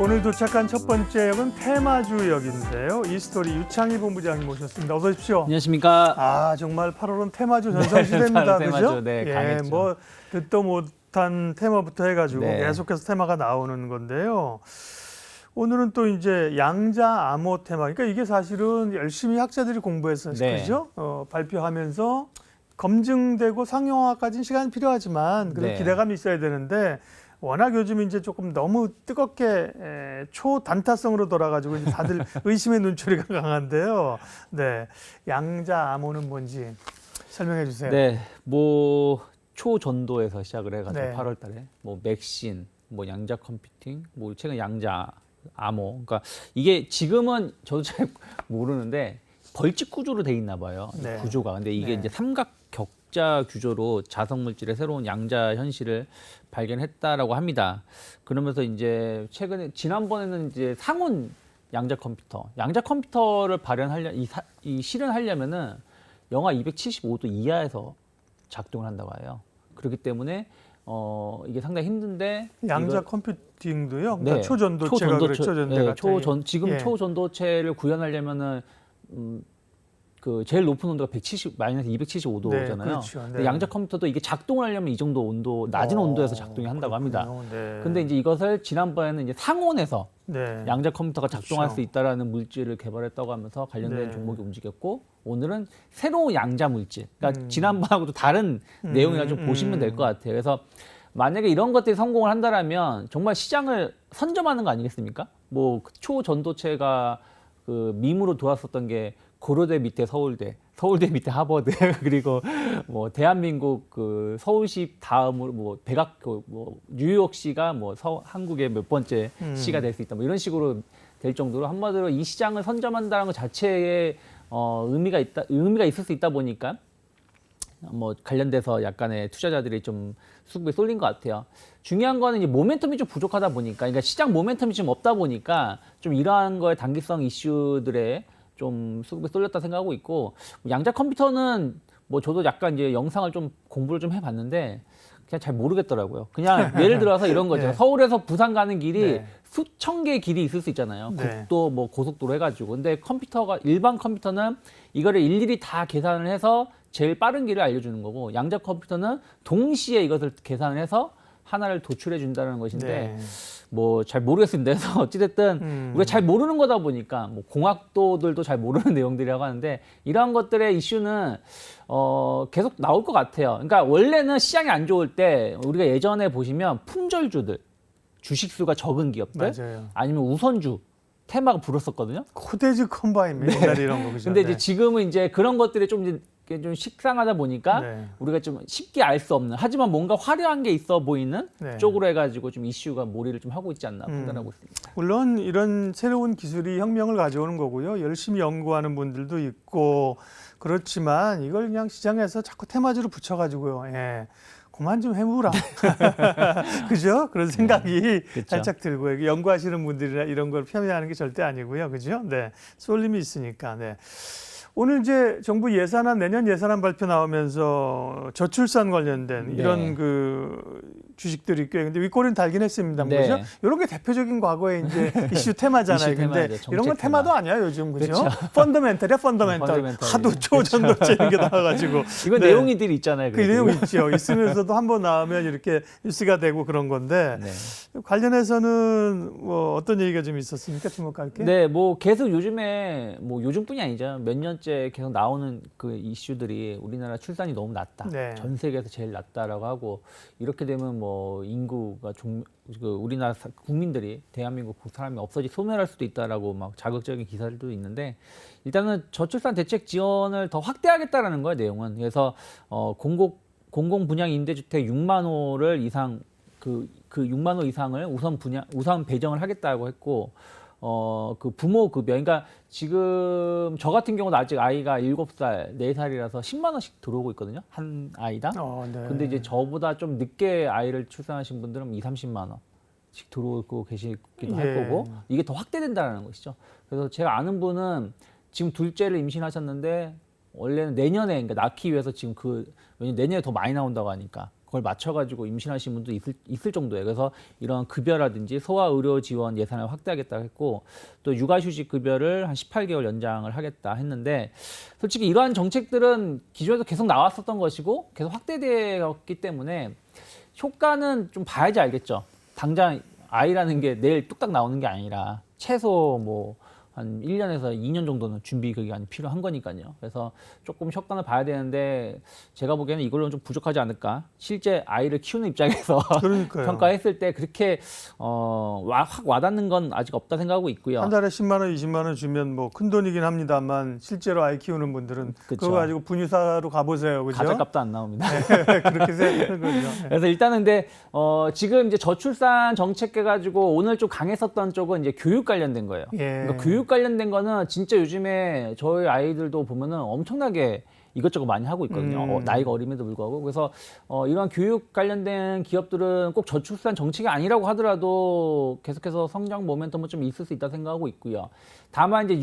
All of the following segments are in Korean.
오늘 도착한 첫 번째 역은 테마주역인데요. 이스토리 유창희 본부장님 모셨습니다. 어서 오십시오. 안녕하십니까. 아, 정말 8월은 테마주 전성시대입니다. 네, 그죠? 테마주, 네, 강했죠. 뭐 듣도 못한 테마부터 해가지고 네. 계속해서 테마가 나오는 건데요. 오늘은 또 이제 양자 암호 테마. 그러니까 이게 사실은 열심히 학자들이 공부해서 네. 그죠? 발표하면서 검증되고 상용화까지는 시간이 필요하지만 그런 네. 기대감이 있어야 되는데 워낙 요즘 이제 조금 너무 뜨겁게 초단타성으로 돌아가지고 이제 다들 의심의 눈초리가 강한데요. 네, 양자 암호는 뭔지 설명해 주세요. 네, 뭐 초전도에서 시작을 해가지고 네. 8월달에 뭐 맥신, 뭐 양자 컴퓨팅, 뭐 최근 양자 암호. 그러니까 이게 지금은 저도 잘 모르는데 벌집 구조로 돼 있나 봐요. 네. 구조가. 근데 이게 네. 이제 삼각 격자 구조로 자성 물질의 새로운 양자 현실을 발견했다라고 합니다. 그러면서 이제 최근에 지난번에는 이제 상온 양자 컴퓨터를 이 실현하려면은 영하 275도 이하에서 작동을 한다고 해요. 그렇기 때문에 이게 상당히 힘든데 양자 이걸- 컴퓨팅도요. 그러니까 네. 초전도체가 네, 지금 예. 초전도체를 구현하려면은 그 제일 높은 온도가 마이너스 275도잖아요. 네, 그렇죠. 근데 네. 양자 컴퓨터도 이게 작동을 하려면 이 정도 온도, 낮은 온도에서 작동이 한다고 합니다. 네. 근데 이제 이것을 지난번에는 이제 상온에서 네. 양자 컴퓨터가 작동할 그렇죠. 수 있다라는 물질을 개발했다고 하면서 관련된 네. 종목이 움직였고, 오늘은 새로운 양자 물질. 그러니까 음. 지난번하고도 다른 내용이라 좀 보시면 될 것 같아요. 그래서 만약에 이런 것들이 성공을 한다라면 정말 시장을 선점하는 거 아니겠습니까? 뭐 초전도체가 그 밈으로 돌았었던 게 고려대 밑에 서울대 밑에 하버드 그리고 뭐 대한민국 그 서울시 다음으로 뭐 백악교 뭐 뉴욕시가 뭐 한국의 몇 번째 시가 될 수 있다 뭐 이런 식으로 될 정도로 한마디로 이 시장을 선점한다는 것 자체에 의미가 있을 수 있다 보니까 뭐 관련돼서 약간의 투자자들이 좀 수급에 쏠린 것 같아요. 중요한 거는 이제 모멘텀이 좀 부족하다 보니까, 그러니까 시장 모멘텀이 좀 없다 보니까 좀 이러한 거에 단기성 이슈들에 좀 수급에 쏠렸다 생각하고 있고, 양자 컴퓨터는 뭐 저도 약간 이제 영상을 좀 공부를 좀 해봤는데 그냥 잘 모르겠더라고요. 그냥 예를 들어서 이런 거죠. 네. 서울에서 부산 가는 길이 네. 수천 개의 길이 있을 수 있잖아요. 네. 국도 뭐 고속도로 해가지고. 근데 일반 컴퓨터는 이거를 일일이 다 계산을 해서 제일 빠른 길을 알려주는 거고, 양자 컴퓨터는 동시에 이것을 계산을 해서 하나를 도출해 준다는 것인데 네. 뭐 잘 모르겠습니다. 그래서 어찌됐든 우리가 잘 모르는 거다 보니까 뭐 공학도들도 잘 모르는 내용들이라고 하는데, 이러한 것들의 이슈는 계속 나올 것 같아요. 그러니까 원래는 시장이 안 좋을 때 우리가 예전에 보시면 품절주들, 주식수가 적은 기업들, 맞아요. 아니면 우선주 테마가 불었었거든요. 코데즈 컴바인 옛날에 이런 거 그죠? 근데 이제 네. 지금은 이제 그런 것들이 좀 식상하다 보니까 네. 우리가 좀 쉽게 알 수 없는, 하지만 뭔가 화려한 게 있어 보이는 네. 쪽으로 해가지고 좀 이슈가 몰이를 좀 하고 있지 않나 판단하고 있습니다. 물론 이런 새로운 기술이 혁명을 가져오는 거고요. 열심히 연구하는 분들도 있고 그렇지만 이걸 그냥 시장에서 자꾸 테마주로 붙여가지고요. 예. 그만 좀 해보라. 그죠? 그런 생각이 그쵸. 살짝 들고요. 연구하시는 분들이나 이런 걸 폄훼하는 게 절대 아니고요. 그죠? 네. 쏠림이 있으니까. 네. 오늘 이제 정부 예산안, 내년 예산안 발표 나오면서 저출산 관련된 네. 이런 그 주식들이 꽤 근데 윗꼬리는 달긴 했습니다. 네. 그죠? 이런 게 대표적인 과거의 이제 이슈 테마잖아요. 이슈 근데 테마죠, 정책 이런 건 테마. 테마도 아니야, 요즘. 그죠? 그쵸. 펀더멘털이야, 펀더멘털. 펀더멘털이죠. 하도 초전도체 이런 게 나와가지고. 이건 네. 내용이들이 있잖아요. 그 그래도. 내용 있죠. 있으면서도 한 번 나오면 이렇게 뉴스가 되고 그런 건데 네. 관련해서는 뭐 어떤 얘기가 좀 있었습니까? 주목할 게? 네, 뭐 계속 요즘에 뭐 요즘뿐이 아니죠. 몇 년째 계속 나오는 그 이슈들이 우리나라 출산이 너무 낮다. 네. 전 세계에서 제일 낮다라고 하고, 이렇게 되면 뭐 인구가 우리나라 국민들이 대한민국 사람이 소멸할 수도 있다라고 막 자극적인 기사들도 있는데, 일단은 저출산 대책 지원을 더 확대하겠다라는 거예요, 내용은. 그래서 공공 분양 임대주택 6만 호를 이상 그 6만 호 이상을 우선 배정을 하겠다고 했고, 그 부모 급여, 그러니까 지금 저 같은 경우는 아직 아이가 7살, 4살이라서 10만 원씩 들어오고 있거든요, 한 아이당. 네. 근데 이제 저보다 좀 늦게 아이를 출산하신 분들은 30만 원씩 들어오고 계시기도 할 예. 거고, 이게 더 확대된다는 것이죠. 그래서 제가 아는 분은 지금 둘째를 임신하셨는데 원래는 내년에, 그러니까 낳기 위해서 지금 왜냐면 내년에 더 많이 나온다고 하니까 그걸 맞춰가지고 임신하신 분도 있을 정도예요. 그래서 이런 급여라든지 소아 의료 지원 예산을 확대하겠다고 했고 또 육아휴직 급여를 한 18개월 연장을 하겠다 했는데 솔직히 이러한 정책들은 기존에도 계속 나왔었던 것이고 계속 확대되었기 때문에 효과는 좀 봐야지 알겠죠. 당장 아이라는 게 내일 뚝딱 나오는 게 아니라 최소 뭐 한 1년에서 2년 정도는 준비 기간이 필요한 거니까요. 그래서 조금 효과는 봐야 되는데 제가 보기에는 이걸로는 좀 부족하지 않을까. 실제 아이를 키우는 입장에서 그러니까요. 평가했을 때 그렇게 확 와닿는 건 아직 없다 생각하고 있고요. 한 달에 10만 원, 20만 원 주면 뭐 큰 돈이긴 합니다만 실제로 아이 키우는 분들은 그쵸. 그거 가지고 분유사로 가보세요, 그죠? 가정값도 안 나옵니다. 그렇게 생각하는 거죠. 그래서 일단은 근데 지금 이제 저출산 정책 해가지고 오늘 좀 강했었던 쪽은 이제 교육 관련된 거예요. 예. 그러니까 교육 관련된 거는 진짜 요즘에 저희 아이들도 보면은 엄청나게 이것저것 많이 하고 있거든요. 나이가 어림에도 불구하고. 그래서 이러한 교육 관련된 기업들은 꼭 저출산 정책이 아니라고 하더라도 계속해서 성장 모멘텀은 좀 있을 수 있다 생각하고 있고요. 다만 이제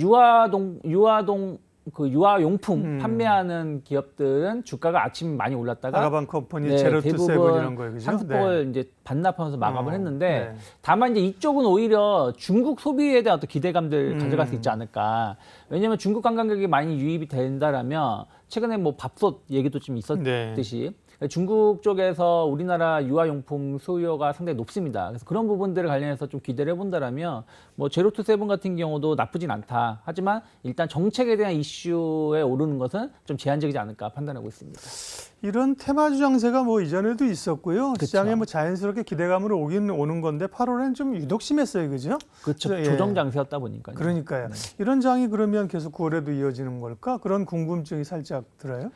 유아용품 판매하는 기업들은 주가가 아침 많이 올랐다가 아가방 컴퍼니, 제로 투 세븐 이런 거예요, 그죠? 상습폭을 이제 반납하면서 마감을 했는데 네. 다만 이제 이쪽은 오히려 중국 소비에 대한 어떤 기대감들 가져갈 수 있지 않을까. 왜냐하면 중국 관광객이 많이 유입이 된다라면 최근에 뭐 밥솥 얘기도 좀 있었듯이 중국 쪽에서 우리나라 유아용품 수요가 상당히 높습니다. 그래서 그런 부분들을 관련해서 좀 기대를 해본다라면 뭐 제로 투 세븐 같은 경우도 나쁘진 않다. 하지만 일단 정책에 대한 이슈에 오르는 것은 좀 제한적이지 않을까 판단하고 있습니다. 이런 테마주 장세가 뭐 이전에도 있었고요. 그쵸. 시장에 뭐 자연스럽게 기대감으로 오는 건데 8월에는 좀 유독 심했어요, 그죠? 그렇죠. 예. 조정 장세였다 보니까요. 그러니까요. 이런 장이 그러면 계속 9월에도 이어지는 걸까? 그런 궁금증이 살짝 들어요.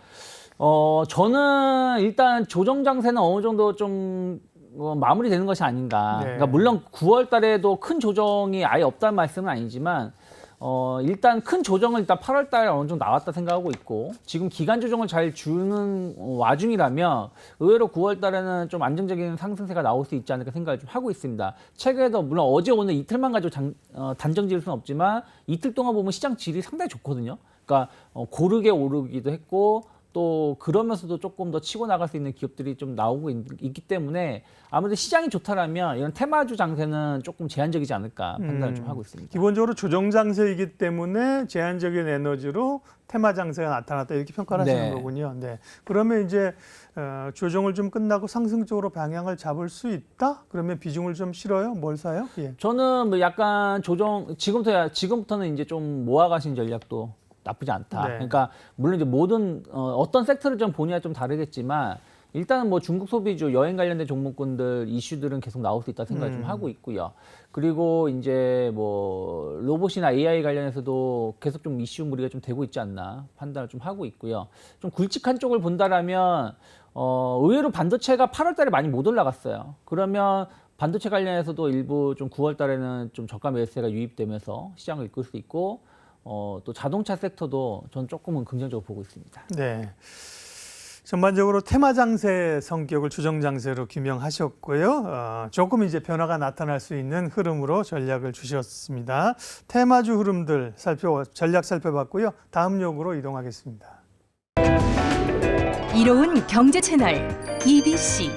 저는 일단 조정 장세는 어느 정도 좀 마무리되는 것이 아닌가. 네. 그러니까 물론 9월 달에도 큰 조정이 아예 없다는 말씀은 아니지만 일단 큰 조정은 일단 8월 달에 어느 정도 나왔다 생각하고 있고 지금 기간 조정을 잘 주는 와중이라면 의외로 9월 달에는 좀 안정적인 상승세가 나올 수 있지 않을까 생각을 좀 하고 있습니다. 최근에도 물론 어제 오늘 이틀만 가지고 단정 지을 수는 없지만 이틀 동안 보면 시장 질이 상당히 좋거든요. 그러니까 고르게 오르기도 했고 또 그러면서도 조금 더 치고 나갈 수 있는 기업들이 좀 나오고 있기 때문에 아무래도 시장이 좋다라면 이런 테마주 장세는 조금 제한적이지 않을까 판단을 좀 하고 있습니다. 기본적으로 조정 장세이기 때문에 제한적인 에너지로 테마 장세가 나타났다 이렇게 평가를 하시는 네. 거군요. 네. 그러면 이제 조정을 좀 끝나고 상승적으로 방향을 잡을 수 있다? 그러면 비중을 좀 실어요? 뭘 사요? 예. 저는 뭐 약간 조정 지금부터는 이제 좀 모아가신 전략도 나쁘지 않다. 네. 그러니까 물론 이제 모든 어떤 섹터를 좀 보냐에 좀 다르겠지만 일단은 뭐 중국 소비주 여행 관련된 종목군들 이슈들은 계속 나올 수 있다 생각을 좀 하고 있고요. 그리고 이제 뭐 로봇이나 AI 관련해서도 계속 좀 이슈 무리가 좀 되고 있지 않나 판단을 좀 하고 있고요. 좀 굵직한 쪽을 본다라면 의외로 반도체가 8월 달에 많이 못 올라갔어요. 그러면 반도체 관련해서도 일부 좀 9월 달에는 좀 저가 매수세가 유입되면서 시장을 이끌 수 있고 또 자동차 섹터도 전 조금은 긍정적으로 보고 있습니다. 네. 전반적으로 테마 장세 성격을 조정 장세로 규명하셨고요. 조금 이제 변화가 나타날 수 있는 흐름으로 전략을 주셨습니다. 테마주 흐름들 전략 살펴봤고요. 다음 역으로 이동하겠습니다. 이로운 경제 채널 EBC